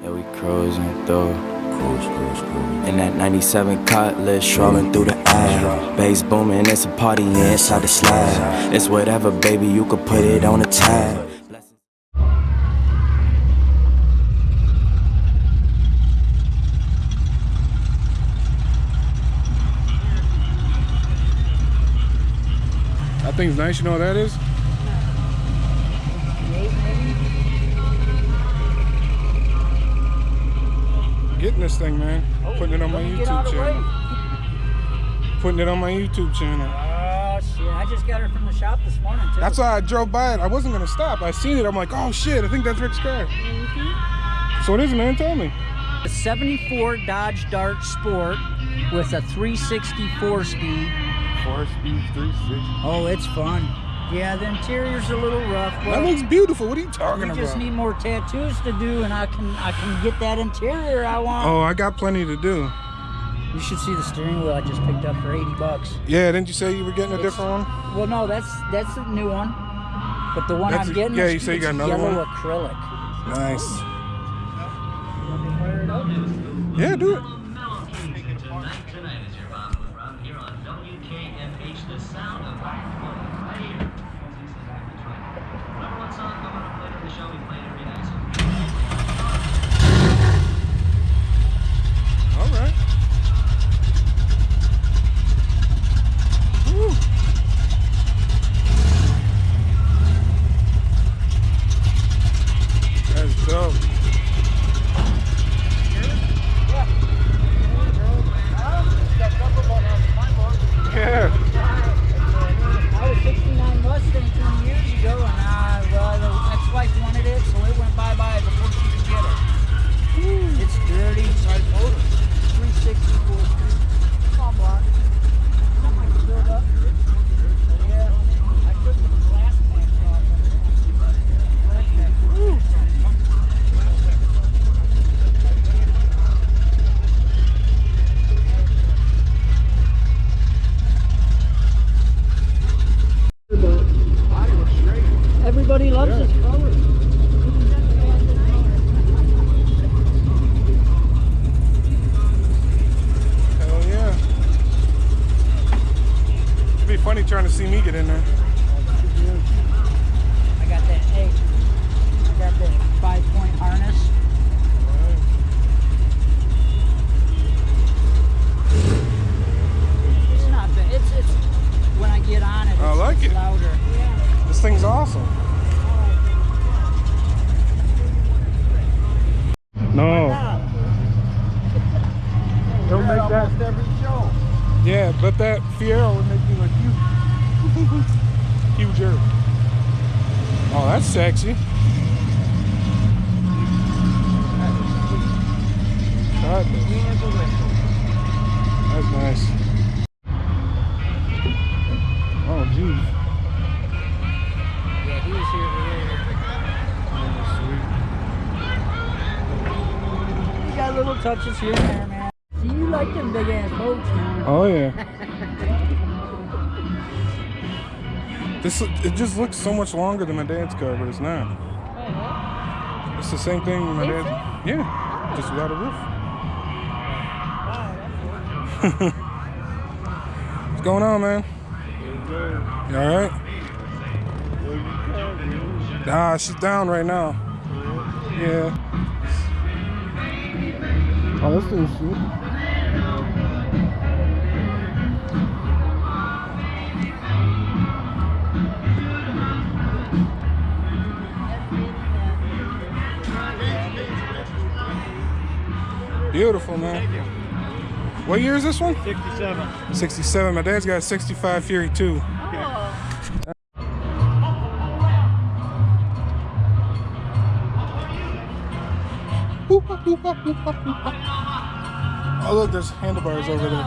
Yeah, we cruising through. In that 97 Cutlass, strolling through the air. Bass booming, it's a party inside the slab. It's whatever, baby, you could put it on a tab. That thing's nice, you know what that is? Getting this thing, man. Putting it on my YouTube channel. Putting it on my YouTube channel. Oh shit, I just got her from the shop this morning too. That's why I drove by it. I wasn't gonna stop. I seen it. I'm like, oh shit, I think that's Rick's car. So what is it, man? Tell me. A 74 Dodge Dart Sport with a 364 speed. 4-speed, 360. Oh, it's fun. Yeah, the interior's a little rough. That looks beautiful. What are you talking about? You just need more tattoos to do, and I can get that interior I want. Oh, I got plenty to do. You should see the steering wheel I just picked up for 80 bucks. Yeah, didn't you say you were getting a different one? Well, no, that's a new one. But the one I'm getting you say you got another yellow one? acrylic. Nice. Yeah, do it. All right. Woo. That's dope. Yeah. I was 69 Mustang 20 years ago, and well, the ex-wife wanted it, so it went bye-bye before she could get it. It's dirty. Nice motor. 364. Come on, block. Something I can build up. Yeah, I took the glass pants off. Everybody loves this color. Hell yeah. It'd be funny trying to see me get in there. I got that 5-point harness. It's not bad. It's when I get on it, I like it's it. louder. This thing's awesome. No. Don't make that every show. Yeah, but that Fiero would make me look huge. Huger. Oh, that's sexy. God, that's nice. Oh, geez. Yeah, he was here earlier. You got little touches here and there, man. See, you like them big ass boats, man. Oh yeah. It just looks so much longer than my dad's car, but it's not. It's the same thing with my dad's. Yeah, just without a roof. What's going on, man? You all right? Nah, she's down right now. Yeah. Oh, this thing's sweet. Beautiful, man. What year is this one? 67. 67. My dad's got a 65 Fury 2. Oh, look, there's handlebars over there.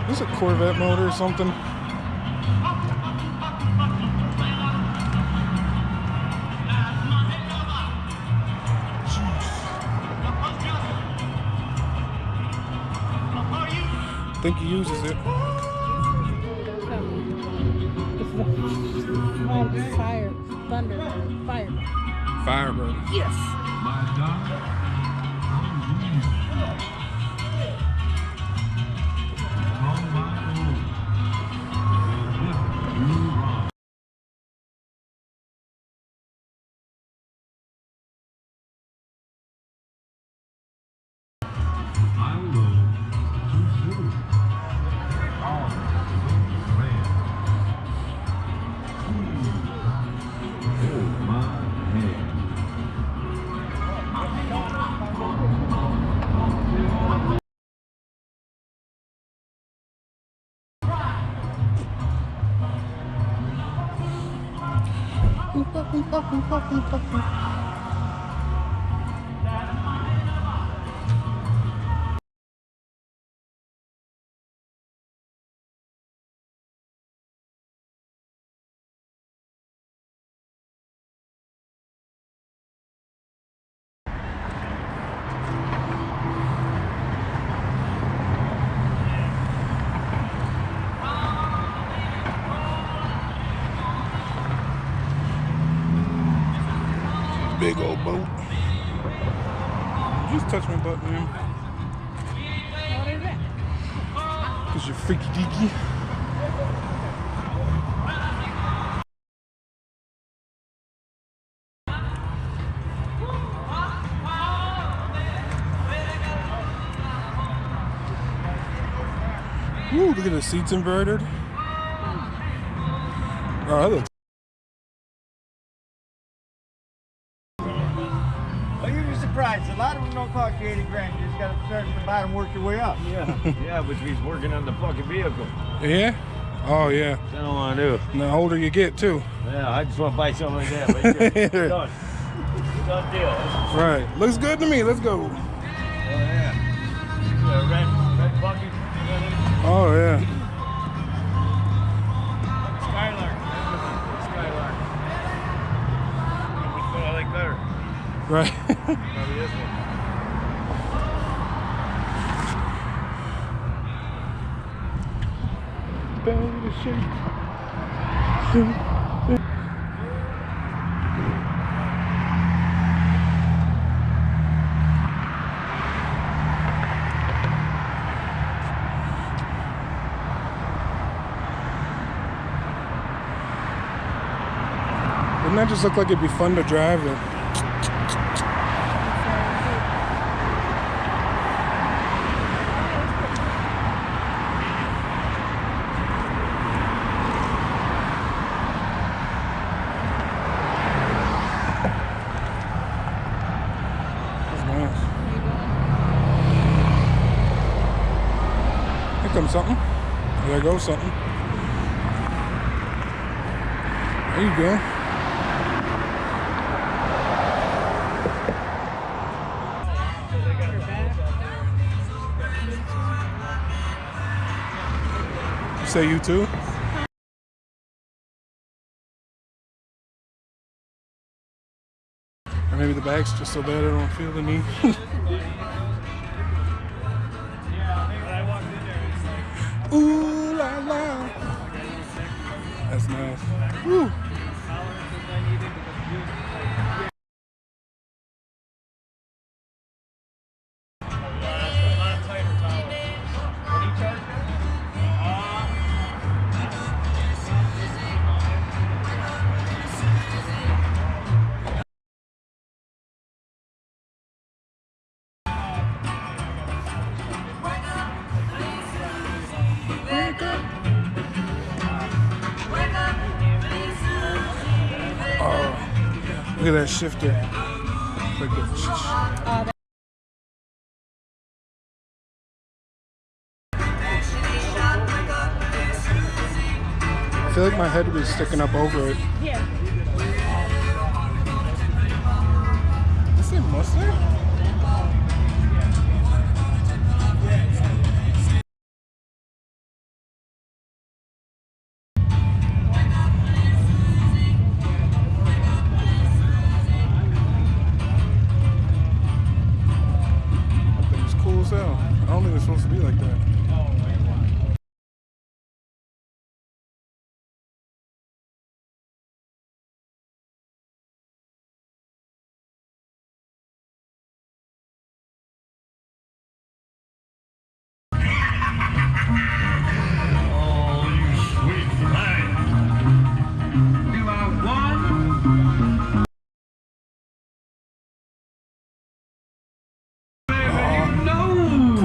Is this a Corvette motor or something? I think he uses it. It's tired. Thunderbird. Firebird. Firebird. Yes. Big old boat. Just touch my butt, man. What is it? Cause you're freaky deaky. Ooh, look at the seats inverted. Oh, that looks. Well, you'd be surprised. A lot of them don't cost you 80 grand. You just got to start from the bottom and work your way up. Yeah, which means working on the fucking vehicle. Yeah? Oh, yeah. That's what I don't want to do. And the older you get, too. Yeah, I just want to buy something like that. Right there. Done. Done deal. Right. Looks good to me. Let's go. Oh, yeah. Red bucket. Oh, yeah. Skylark. Skylark. Which one I like better? Right. Probably this one. Belly to shake. Wouldn't that just look like it'd be fun to drive it? That's nice. Here comes something. There goes something. There you go. Say you too? Or maybe the bag's just so bad I don't feel the need. Ooh la la. That's nice. Woo. Look at that shifter. Like that. I feel like my head was sticking up over it. Yeah. Is it Mustang? That thing's cool as hell. I don't think it's supposed to be like that.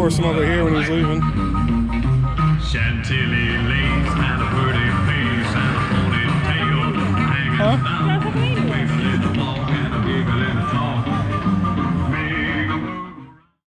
forced him over here when he was leaving. Chantilly lace and a pretty face and a ponytail hanging down. Wiggle in the walk and a giggle in the talk.